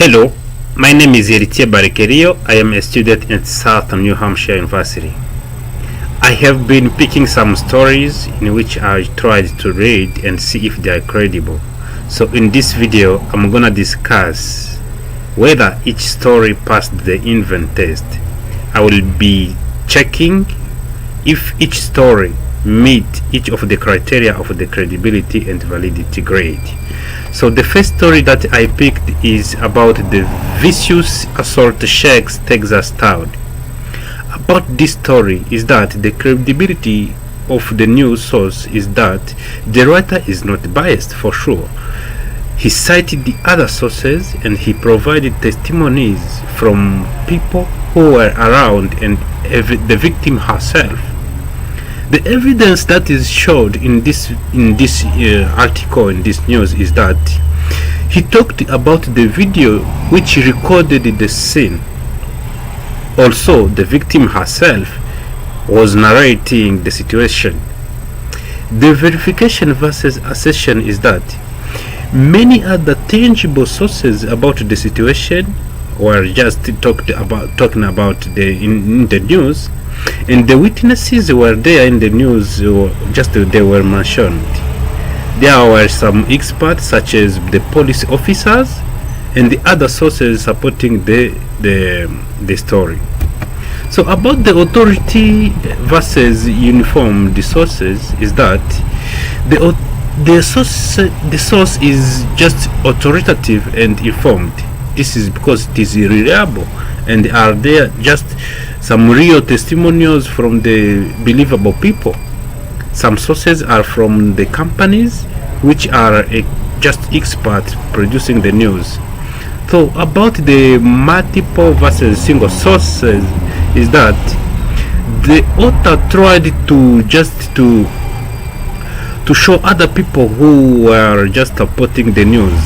Hello, my name is Heritier Credibility. I am a student at Southern New Hampshire University. I have been picking some stories in which I tried to read and see if they are credible. So in this video, I'm gonna discuss whether each story passed the Invent test. I will be checking if each story meet each of the criteria of the credibility and validity grade. So the first story that I picked is about the vicious assault shakes Texas town. About this story is that the credibility of the news source is that the writer is not biased for sure. He cited the other sources and he provided testimonies from people who were around and the victim herself. The evidence that is showed in this article, in this news, is that he talked about the video which recorded the scene. Also, the victim herself was narrating the situation. The verification versus assertion is that many other tangible sources about the situation were just talking about in the news, and the witnesses were there in the news, just they were mentioned. There were some experts such as the police officers and the other sources supporting the story. So about the authority versus uniformed sources is that the source is just authoritative and informed. This is because it is reliable and are there just some real testimonials from the believable people. Some sources are from the companies which are just experts producing the news. So about the multiple versus single sources is that the author tried to show other people who were just supporting the news,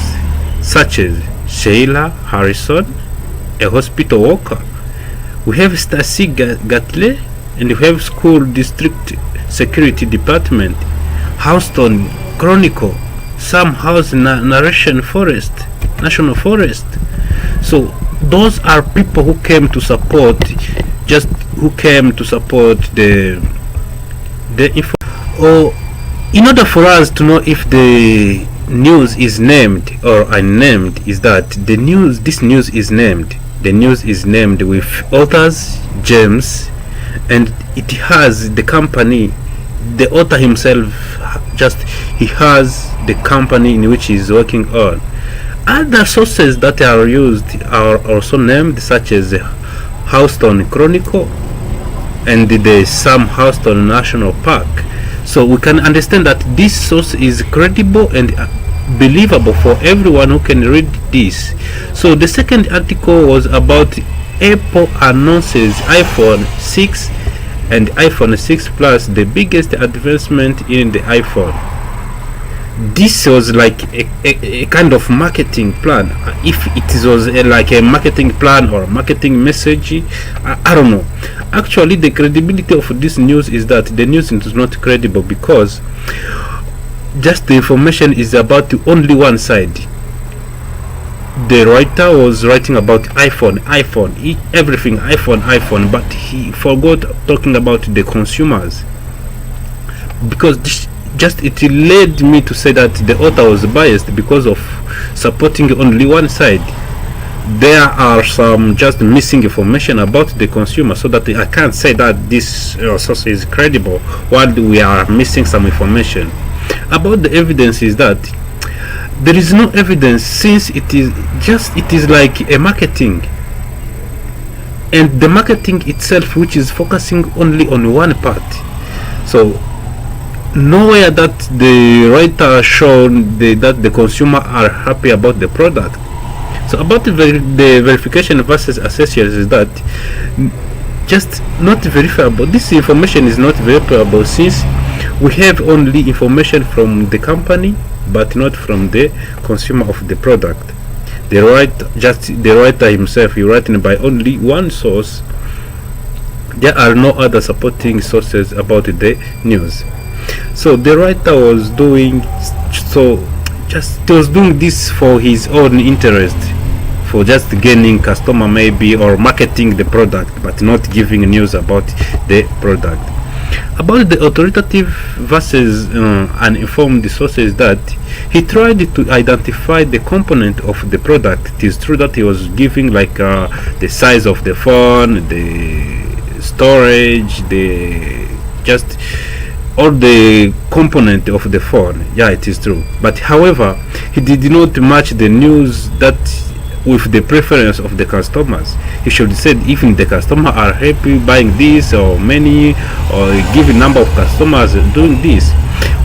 such as Sheila Harrison, a hospital worker. We have Stacy Gatley, and we have School District Security Department, Houston Chronicle, Sam House National Forest. So those are people who came to support, the info. Or in order for us to know if the news is named or unnamed, is that this news is named. The news is named with authors James, and it has the company. The author himself he has the company in which he is working on. Other sources that are used are also named, such as the Houston Chronicle and the Sam Houston National Park. So we can understand that this source is credible and believable for everyone who can read this. So the second article was about Apple announces iPhone 6 and iPhone 6 Plus, the biggest advancement in the iPhone. This was like a kind of marketing plan. If it was like a marketing plan or a marketing message, I don't know. Actually, the credibility of this news is that the news is not credible because just the information is about only one side. The writer was writing about iPhone, everything iPhone, but he forgot talking about the consumers, because it led me to say that the author was biased because of supporting only one side. There are some just missing information about the consumer, so that I can't say that this source is credible while we are missing some information. About the evidence is that there is no evidence, since it is like a marketing, and the marketing itself which is focusing only on one part. So nowhere that the writer shown that the consumer are happy about the product. So about the verification versus assertion is that just not verifiable. This information is not verifiable since we have only information from the company but not from the consumer of the product. The writer himself, he writing by only one source. There are no other supporting sources about the news. So the writer was doing this for his own interest, for just gaining customer maybe, or marketing the product but not giving news about the product. About the authoritative versus uninformed sources, that he tried to identify the component of the product. It is true that he was giving like the size of the phone, the storage, the just all the component of the phone. Yeah, it is true. But however, he did not match the news that with the preference of the customers. He should say even the customer are happy buying this, or many, or given number of customers doing this.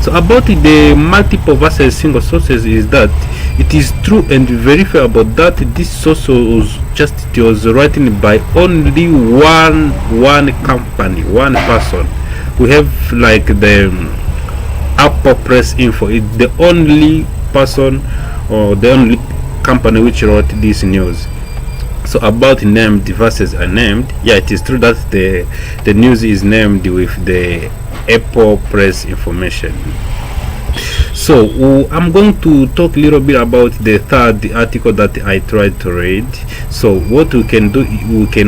So about the multiple versus single sources is that it is true and verifiable that this source was just, it was written by only one company, one person. We have like the Apple Press Info. It's the only person or the only company which wrote this news. So about named versus unnamed, yeah, it is true that the news is named with the Apple Press information. So I'm going to talk a little bit about the third article that I tried to read. So what we can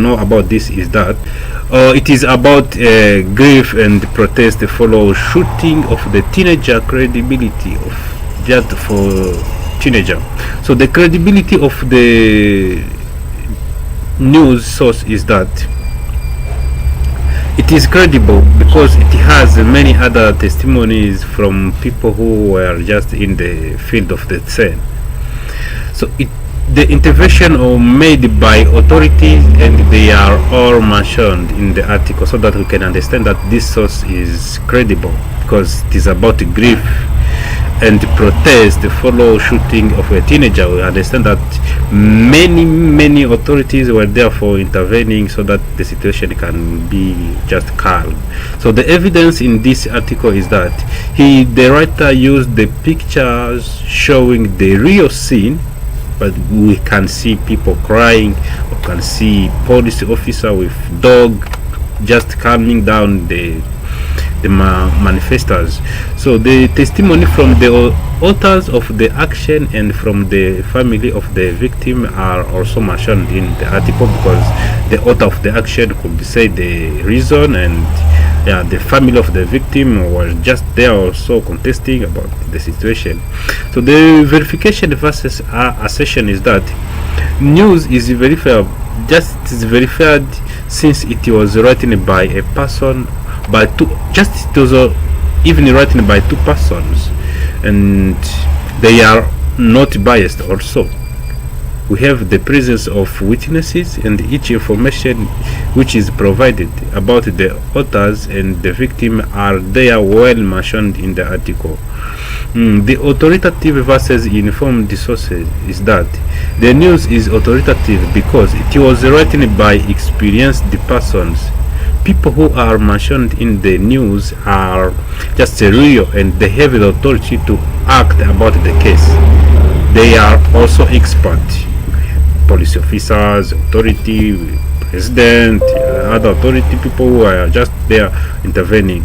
know about this is that it is about grief and protest follow shooting of the teenager credibility of just for teenager. So the credibility of the news source is that it is credible because it has many other testimonies from people who were just in the field of the scene. So the intervention are made by authorities, and they are all mentioned in the article, so that we can understand that this source is credible, because it is about grief and protest follow shooting of a teenager. We understand that many authorities were therefore intervening so that the situation can be just calm. So the evidence in this article is that the writer used the pictures showing the real scene, but we can see people crying, we can see police officer with dog just calming down the manifestors. So the testimony from the authors of the action and from the family of the victim are also mentioned in the article, because the author of the action could say the reason, and the family of the victim was just there also contesting about the situation. So the verification versus assertion is that news is verified, just is verified since it was written by a person, by two, just it was even written by two persons, and they are not biased. Also, we have the presence of witnesses, and each information which is provided about the authors and the victim are there well mentioned in the article. The authoritative versus informed sources is that the news is authoritative because it was written by experienced persons. People who are mentioned in the news are just real, and they have the authority to act about the case. They are also experts, police officers, authority, president, other authority people who are just there intervening.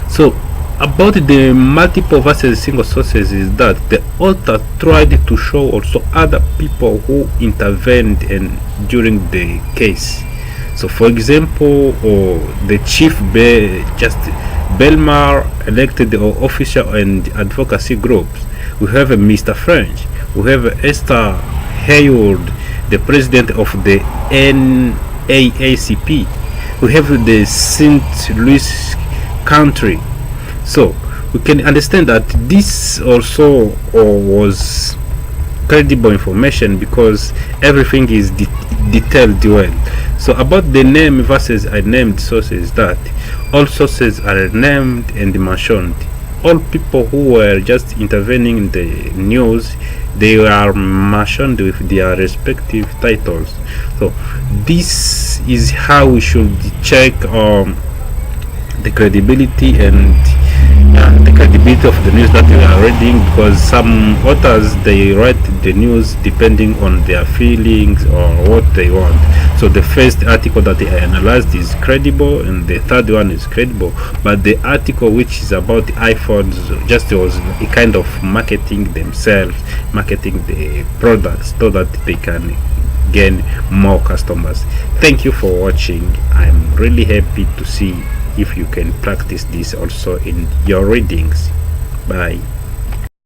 So about the multiple versus single sources is that the author tried to show also other people who intervened during the case. So for example, the chief Belmar elected official and advocacy groups. We have Mr. French, we have Esther Hayward, the president of the NAACP, we have the St. Louis country. So we can understand that this also was credible information because everything is detailed well. So about the name versus unnamed sources, that all sources are named and mentioned. All people who were just intervening in the news, they are mentioned with their respective titles. So this is how we should check the credibility and credibility of the news that you are reading, because some authors, they write the news depending on their feelings or what they want. So the first article that I analyzed is credible, and the third one is credible, but the article which is about the iPhones just was a kind of marketing themselves, marketing the products so that they can gain more customers. Thank you for watching. I'm really happy to see if you can practice this also in your readings. Bye.